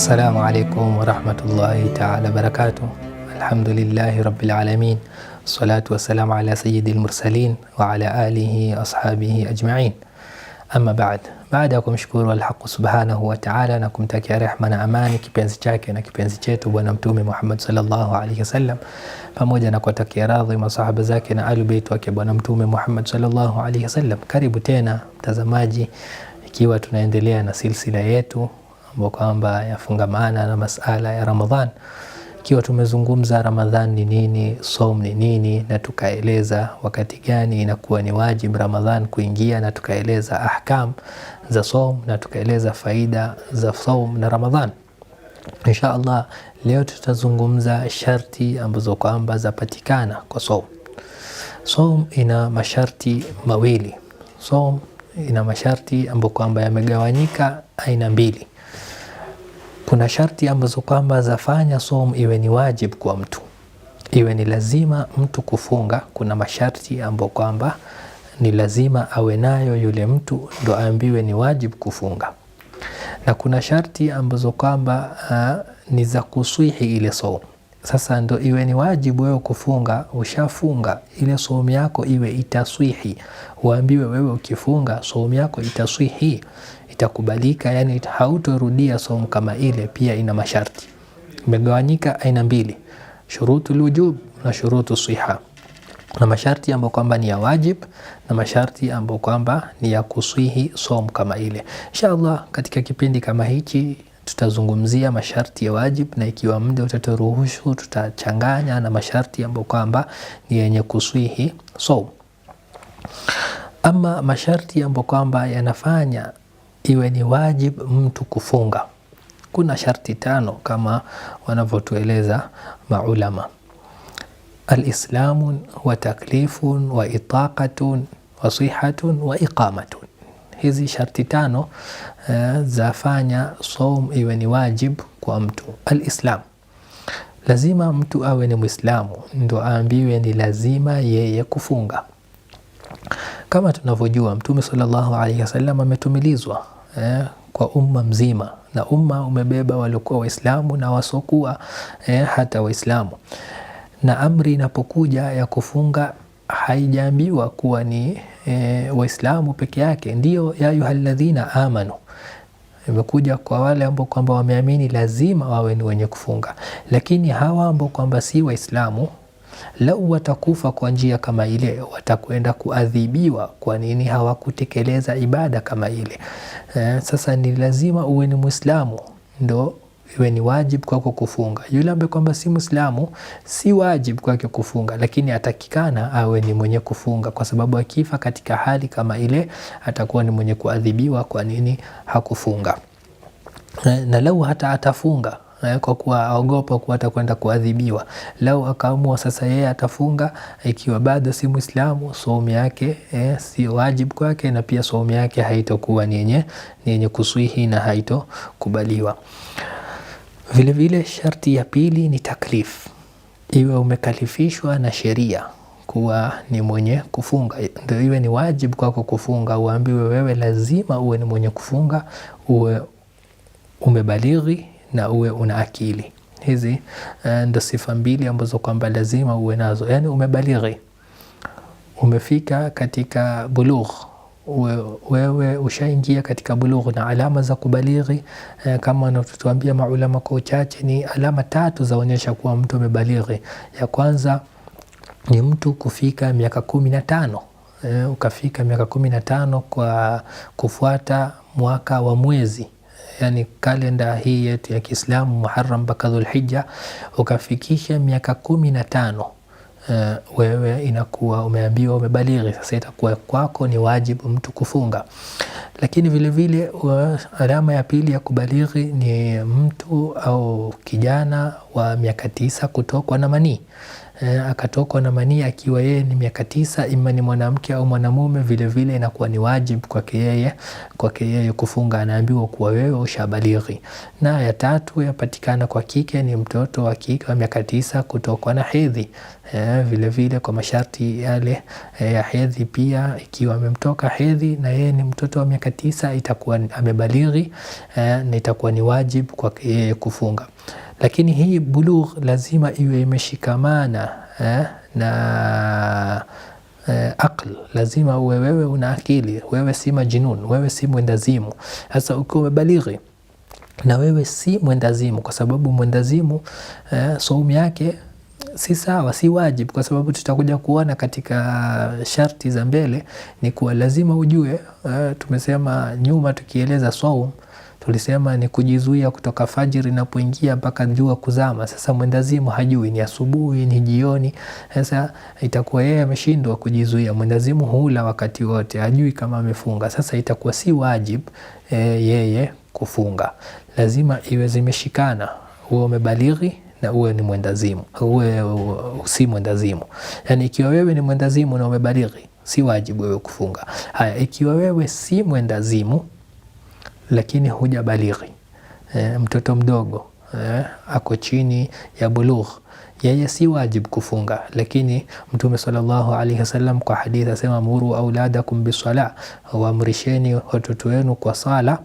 Assalamu alaikum warahmatullahi ta'ala barakatuh. Alhamdulillahi rabbil alamin. Salatu wassalamu ala sayyidil mursalin wa ala alihi ashabihi ajma'in. Amma baada ya kumshukuru al-Haq subhanahu wa ta'ala na kumtakia rehma na amani kipenzi chake na kipenzi chetu bwana mtume Muhammad sallallahu alaihi wasallam, pamoja na kuwatakia radhi masahaba zake na ahli bait wake bwana mtume Muhammad sallallahu alaihi wasallam. Karibu tena mtazamaji, ikiwa tunaendelea na silsila yetu ambayo kwamba yafungamana na masala ya Ramadhan, ikiwa tumezungumza Ramadhan ni nini, saum ni nini, na tukaeleza wakati gani inakuwa ni wajib Ramadhan kuingia, na tukaeleza ahkam za saum, na tukaeleza faida za saum na Ramadhan. Insha Allah leo tutazungumza sharti ambazo kwamba zapatikana kwa saum. Saum ina masharti mawili. Saum ina masharti ambayo kwamba yamegawanyika aina mbili. Kuna sharti ambazo kwamba zafanya saum iwe ni wajib kwa mtu, iwe ni lazima mtu kufunga. Kuna masharti ambayo kwamba ni lazima awe nayo yule mtu ndo aambiwe ni wajib kufunga, na kuna sharti ambazo kwamba ni za kuswihi ile saum. Sasa ndo iwe ni wajibu wewe kufunga, ushafunga ile saum yako iwe itaswihi, uambiwe wewe ukifunga saum yako itaswihi, itakubalika, yani hautorudia saum kama ile. Pia ina masharti, imegawanyika aina mbili, shurutul wujub na shurutu siha, na masharti ambayo kwamba ni ya wajib na masharti ambayo kwamba ni ya kuswihi saum kama ile. Inshallah katika kipindi kama hichi tutazungumzia masharti ya wajib, na ikiwa muda utaturuhusu tutachanganya na masharti ambayo kwamba ni yenye kuswihi saum. Ama masharti ambayo kwamba yanafanya iwe ni wajib mtu kufunga, kuna sharti 5 kama wanavyotueleza maulama: al-islamun wa taklifun wa itaqatun wa sihatun wa iqamatun. Hizi sharti 5 zafanya saum iwe ni wajib kwa mtu. Al-islam, lazima mtu awe ni Muislamu ndo aambiwe ni lazima yeye kufunga. Kama tunavyojua Mtume sallallahu alaihi wasallam ametumilizwa kwa umma mzima, na umma umebeba waliokuwa Waislamu na wasokuwa hata Waislamu, na amri inapokuja ya kufunga haijaambiwa kuwa ni Waislamu peke yake. Ndio ya ayyuhalladhina amanu imekuja kwa wale ambao kwamba wameamini lazima wawe ni wenye kufunga, lakini hawa ambao kwamba si Waislamu lau watakufa kwa njia kama ile watakwenda kuadhibiwa. Kwa nini? Hawakutekeleza ibada kama ile. Sasa ni lazima uwe ni Muislamu ndo iwe ni wajib kwako kufunga. Yule ambaye kwamba si Muislamu si wajib kwake kufunga, lakini atakikana awe ni mwenye kufunga, kwa sababu akifa katika hali kama ile atakuwa ni mwenye kuadhibiwa kwa nini hakufunga. Na lau hata atafunga kwa kuwa aogopa kuwa atakwenda kuadhibiwa, lau akaamua sasa yeye atafunga ikiwa bado si Muislamu, saum yake si wajib kwake, na pia saum yake haitokuwa ni yenye kuswihi na haitokubaliwa. Vile vile sharti ya pili ni taklif, iwe umekalifishwa na sheria kuwa ni mwenye kufunga, ndio iwe ni wajib kwako kufunga. Uambiwe wewe lazima uwe ni mwenye kufunga, uwe umebalighi na uwe una akili. Hizi ndo sifa mbili ambazo kwamba lazima uwe nazo, yani umebalighi, umefika katika bulugh, wewe ushaingia katika bulugh. Na alama za kubalighi kama wanatuambia maulama kwa uchache ni alama 3 zaonyesha kuwa mtu amebalighi. Ya kwanza ni mtu kufika miaka 15. Ukafika miaka 15 kwa kufuata mwaka wa mwezi, yani kalenda hii yetu ya Kiislamu Muharram mpaka Dhulhijja, ukafikisha miaka 15, wewe inakuwa umeambiwa umebalighi. Sasa itakuwa kwako ni wajibu mtu kufunga. Lakini vile vile alama ya pili ya kubalighi ni mtu au kijana wa miaka 9 kutokwa na manii. akatokwa na manii akiwa yeye ni miaka 9, ima ni mwanamke au mwanamume, vile vile inakuwa ni wajibu kwake yeye kufunga. Anaambiwa kuwa wewe ushabalighi. Na ya 3 yapatikana kwa kike, ni mtoto wa kike wa miaka 9 kutokwa na hedhi. Vile vile kwa masharti yale ya hedhi pia, ikiwa amemtoka hedhi na yeye ni mtoto wa miaka 9, itakuwa amebalighi na itakuwa ni wajibu kwake yeye kufunga. Lakini hii bulugh lazima iwe imeshikamana na aql. Lazima uwe wewe una akili, wewe si majnun, wewe si mwendazimu. Sasa ukiwa umebalighi na wewe si mwendazimu, kwa sababu mwendazimu saumu yake si sawa, si wajibu, kwa sababu tutakuja kuona katika sharti za mbele ni kuwa lazima ujue. Tumesema nyuma tukieleza saumu, tulisema ni kujizuia kutoka fajiri inapoingia mpaka jua kuzama. Sasa mwendazimu hajui ni asubuhi ni jioni. Sasa itakuwa yeye ameshindwa kujizuia. Mwendazimu hula wakati wote, hajui kama amefunga. Sasa itakuwa si wajibu yeye kufunga. Lazima iwe zimeshikana, uwe umebalighi na uwe ni mwendazimu, uwe si mwendazimu. Yani ikiwa wewe ni mwendazimu na umebalighi, si wajibu wewe kufunga. Haya, ikiwa wewe si mwendazimu lakini hujabalighi, mtoto mdogo ako chini ya bulugh, yeye si wajibu kufunga. Lakini Mtume sallallahu alaihi wasallam kwa hadithi asema, muru auladakum bisala, waamrisheni watoto wenu kwa sala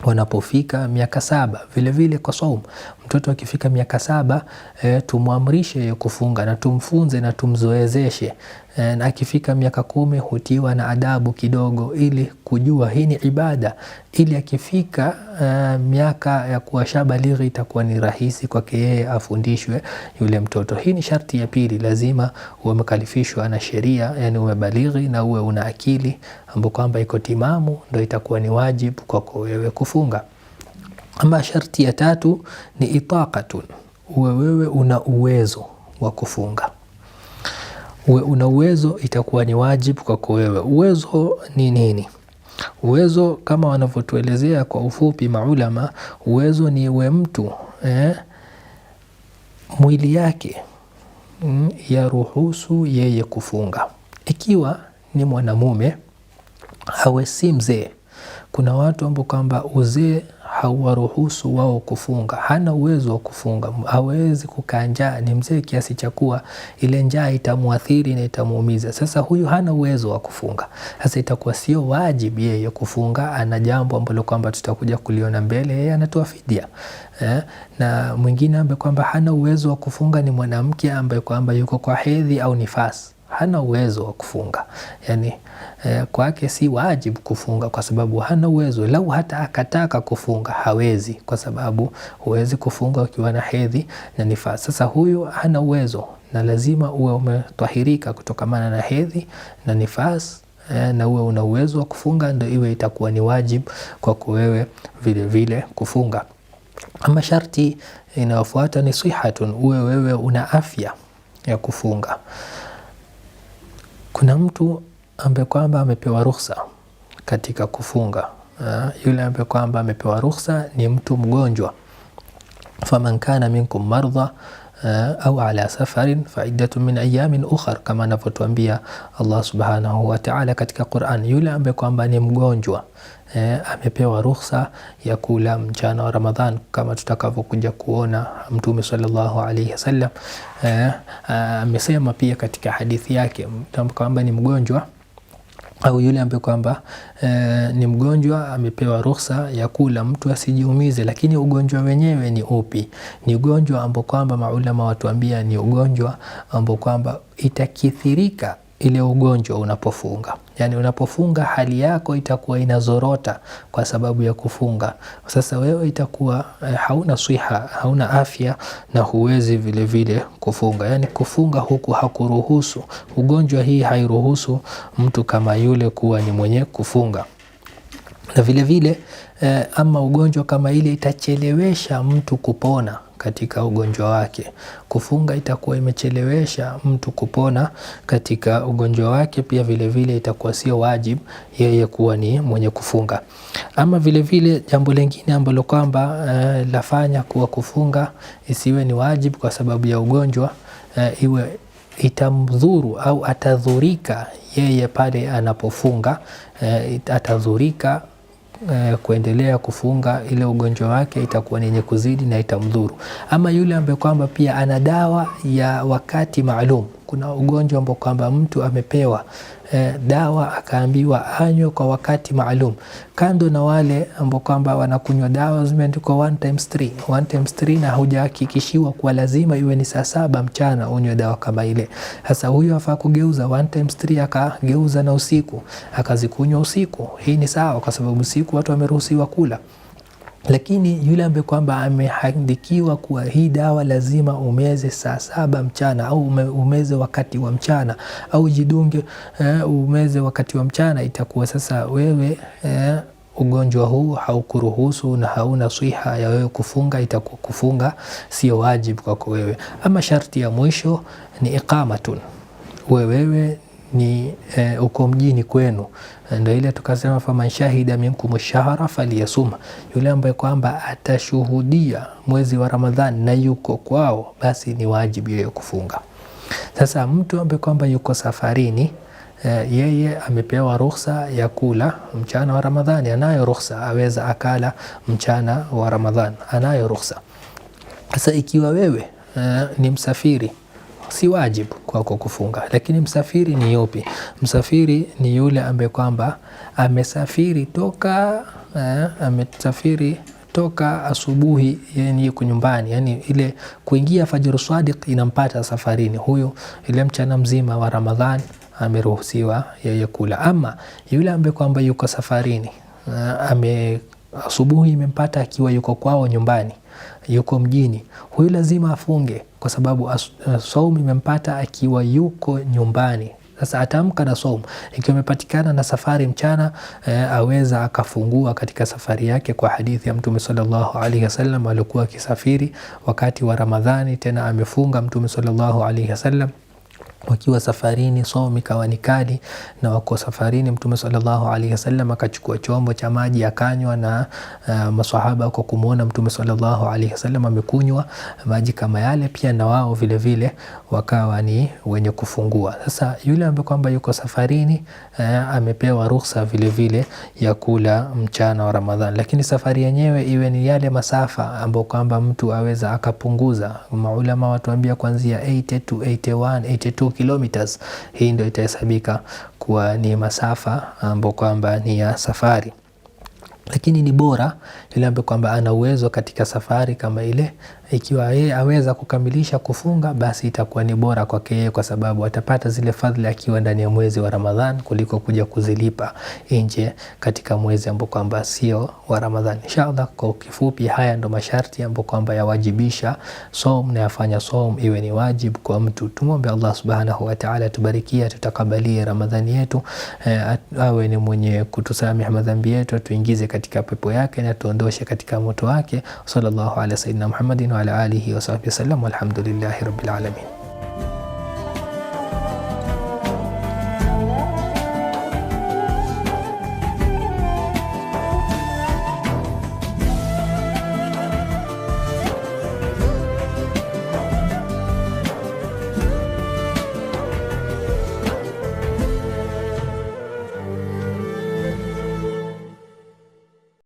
wanapofika miaka 7. Vile vile kwa saum, mtoto akifika miaka 7 tumwamrishe kufunga na tumfunze na tumzoezeshe. Na akifika miaka 10 hutiwa na adabu kidogo, ili kujua hii ni ibada, ili akifika miaka ya kuwa shabalighi itakuwa ni rahisi kwake yeye afundishwe yule mtoto. Hii ni sharti ya pili, lazima uwe umekalifishwa na sheria, yani umebalighi na uwe una akili ambapo kwamba iko timamu, ndio itakuwa ni wajibu kwako wewe kufunga. Ama sharti ya 3 ni itaqatun, uwe wewe una uwezo wa kufunga. Uwe una uwezo, itakuwa ni wajibu kwako wewe. Uwezo ni nini? Uwezo kama wanavyotuelezea kwa ufupi maulama, uwezo ni uwe mtu mwili yake ya ruhusu yeye kufunga. Ikiwa ni mwanamume, hawe si mzee. Kuna watu ambao kwamba uzee hawaruhusu wao kufunga, hana uwezo wa kufunga, hawezi kukaa njaa, ni mzee kiasi cha kuwa ile njaa itamuathiri na itamuumiza. Sasa huyu hana uwezo wa kufunga. Sasa itakuwa sio wajibu yeye kufunga, ana jambo ambalo kwamba tutakuja kuliona mbele, yeye anatoa fidia. Na mwingine ambaye kwamba hana uwezo wa kufunga ni mwanamke ambaye kwamba yuko kwa hedhi au nifasi, hana uwezo wa kufunga. Yani kwake si wajibu kufunga kwa sababu hana uwezo. Lau hata akataka kufunga hawezi, kwa sababu huwezi kufunga ukiwa na hedhi na nifasi. Sasa huyu hana uwezo, na lazima uwe umetahirika kutokamana na hedhi na nifasi, na uwe una uwezo wa kufunga, ndio iwe itakuwa ni wajibu kwako wewe vile vile kufunga. Ama sharti inayofuata ni sihatun, uwe wewe una afya ya kufunga. Kuna mtu ambaye kwamba amepewa ruhusa katika kufunga. Yule ambaye kwamba amepewa ruhusa ni mtu mgonjwa. Faman kana minkum marda au ala safarin fa iddatu min ayamin ukhar, kama anavyotuambia Allah subhanahu wa ta'ala katika Qur'an. Yule ambaye kwamba ni mgonjwa amepewa ruhusa ya kula mchana wa Ramadhan, kama tutakavyokuja kuona Mtume sallallahu alayhi wasallam amesema pia katika hadithi yake, kwamba ni mgonjwa au yule ambaye kwamba ni mgonjwa amepewa ruhusa ya kula, mtu asijiumize. Lakini ugonjwa wenyewe ni upi? Ni ugonjwa ambao kwamba maulama watuambia ni ugonjwa ambao kwamba itakithirika ile ugonjwa unapofunga. Yani unapofunga hali yako itakuwa inazorota kwa sababu ya kufunga. Sasa wewe itakuwa hauna siha, hauna afya, na huwezi vile vile kufunga. Yani kufunga huku hakuruhusu, ugonjwa hii hairuhusu mtu kama yule kuwa ni mwenye kufunga. Na vile vile ama ugonjwa kama ile itachelewesha mtu kupona katika ugonjwa wake. Kufunga itakuwa imechelewesha mtu kupona katika ugonjwa wake, pia vile vile itakuwa sio wajibu yeye kuwa ni mwenye kufunga. Ama vile vile jambo lingine ambalo kwamba lafanya kuwa kufunga isiwe ni wajibu kwa sababu ya ugonjwa, iwe itamdhuru au atadhurika yeye pale anapofunga, atadhurika kuendelea kufunga, ile ugonjwa wake itakuwa ni yenye kuzidi na itamdhuru. Ama yule ambaye kwamba pia ana dawa ya wakati maalum. Kuna ugonjwa ambao kwamba mtu amepewa dawa akaambiwa anywe kwa wakati maalum, kando na wale ambao kwamba wanakunywa dawa zimeandikwa 1x3 na hujahakikishiwa kuwa lazima iwe ni saa 7 mchana unywe dawa kama ile. Sasa huyo afaa kugeuza 1x3 akageuza na usiku akazikunywa usiku. Hii ni sawa kwa sababu usiku watu wameruhusiwa kula. Lakini yule ambaye kwamba amehandikiwa kuwa hii dawa lazima umeze saa 7 mchana au umeze wakati wa mchana au jidunge umeze wakati wa mchana, itakuwa sasa wewe ugonjwa huu haukuruhusu na hauna siha ya wewe kufunga, itakuwa kufunga sio wajibu kwako wewe. Ama sharti ya mwisho ni iqamatun. Wewe ni uko mjini kwenu, ndio ile tukasema faman shahida minkum ash-shahra falyasuma, yule ambaye kwamba atashuhudia mwezi wa Ramadhani na yuko kwao, basi ni wajibu yeye kufunga. Sasa mtu ambaye kwamba yuko safarini, yeye amepewa ruhusa ya kula mchana wa Ramadhani, anayo ruhusa, aweza akala mchana wa Ramadhani, anayo ruhusa. Sasa ikiwa wewe ni msafiri, si wajibu kwako kufunga. Lakini msafiri ni yupi? Msafiri ni yule ambaye kwamba amesafiri toka asubuhi, yani yuko nyumbani, yani ile kuingia fajr sadiq inampata safarini. Huyo ile mchana mzima wa Ramadhani ameruhusiwa yeye kula. Ama yule ambaye kwamba yuko safarini, asubuhi imempata akiwa yuko kwao nyumbani, yuko mjini, huyu lazima afunge kwa sababu saumu imempata akiwa yuko nyumbani. Sasa atamka na saumu. Ikiwa imepatikana na safari mchana, aweza akafungua katika safari yake, kwa hadithi ya Mtume sallallahu alaihi wasallam alikuwa akisafiri wakati wa Ramadhani, tena amefunga Mtume sallallahu alaihi wasallam wakiwa safarini, saumu ikawa ni kali na wako safarini. Mtume sallallahu alaihi wasallam akachukua chombo cha maji akanywa, na maswahaba kwa kumuona Mtume sallallahu alaihi wasallam amekunywa maji kama yale, pia na wao vile vile wakawa ni wenye kufungua. Sasa yule ambaye kwamba yuko safarini amepewa ruhusa vile vile ya kula mchana wa Ramadhani, lakini safari yenyewe iwe ni yale masafa ambayo kwamba mtu aweza akapunguza. Maulama watuambia kuanzia 80 to 81, 82 kilometers, hii ndio itahesabika kuwa ni masafa ambayo kwamba ni ya safari. Lakini ni bora yule ambaye kwamba ana uwezo katika safari kama ile, ikiwa yeye aweza kukamilisha kufunga, basi itakuwa ni bora kwake yeye, kwa sababu atapata zile fadhila akiwa ndani ya mwezi wa Ramadhani kuliko kuja kuzilipa nje katika mwezi ambao kwamba sio wa Ramadhani. Inshallah, kwa kifupi, haya ndo masharti ambayo kwamba yawajibisha saum na yafanya saum iwe ni wajibu kwa mtu. Tumombe Allah subhanahu wa ta'ala tubarikia, tutakabalie Ramadhani yetu, awe ni mwenye kutusamehe madhambi yetu, tuingize katika pepo yake na tuondoshe katika moto wake. Sallallahu ala sayyidina Muhammadin wa ala alihi wa sahbihi wasallam, walhamdulillahi rabbil alamin.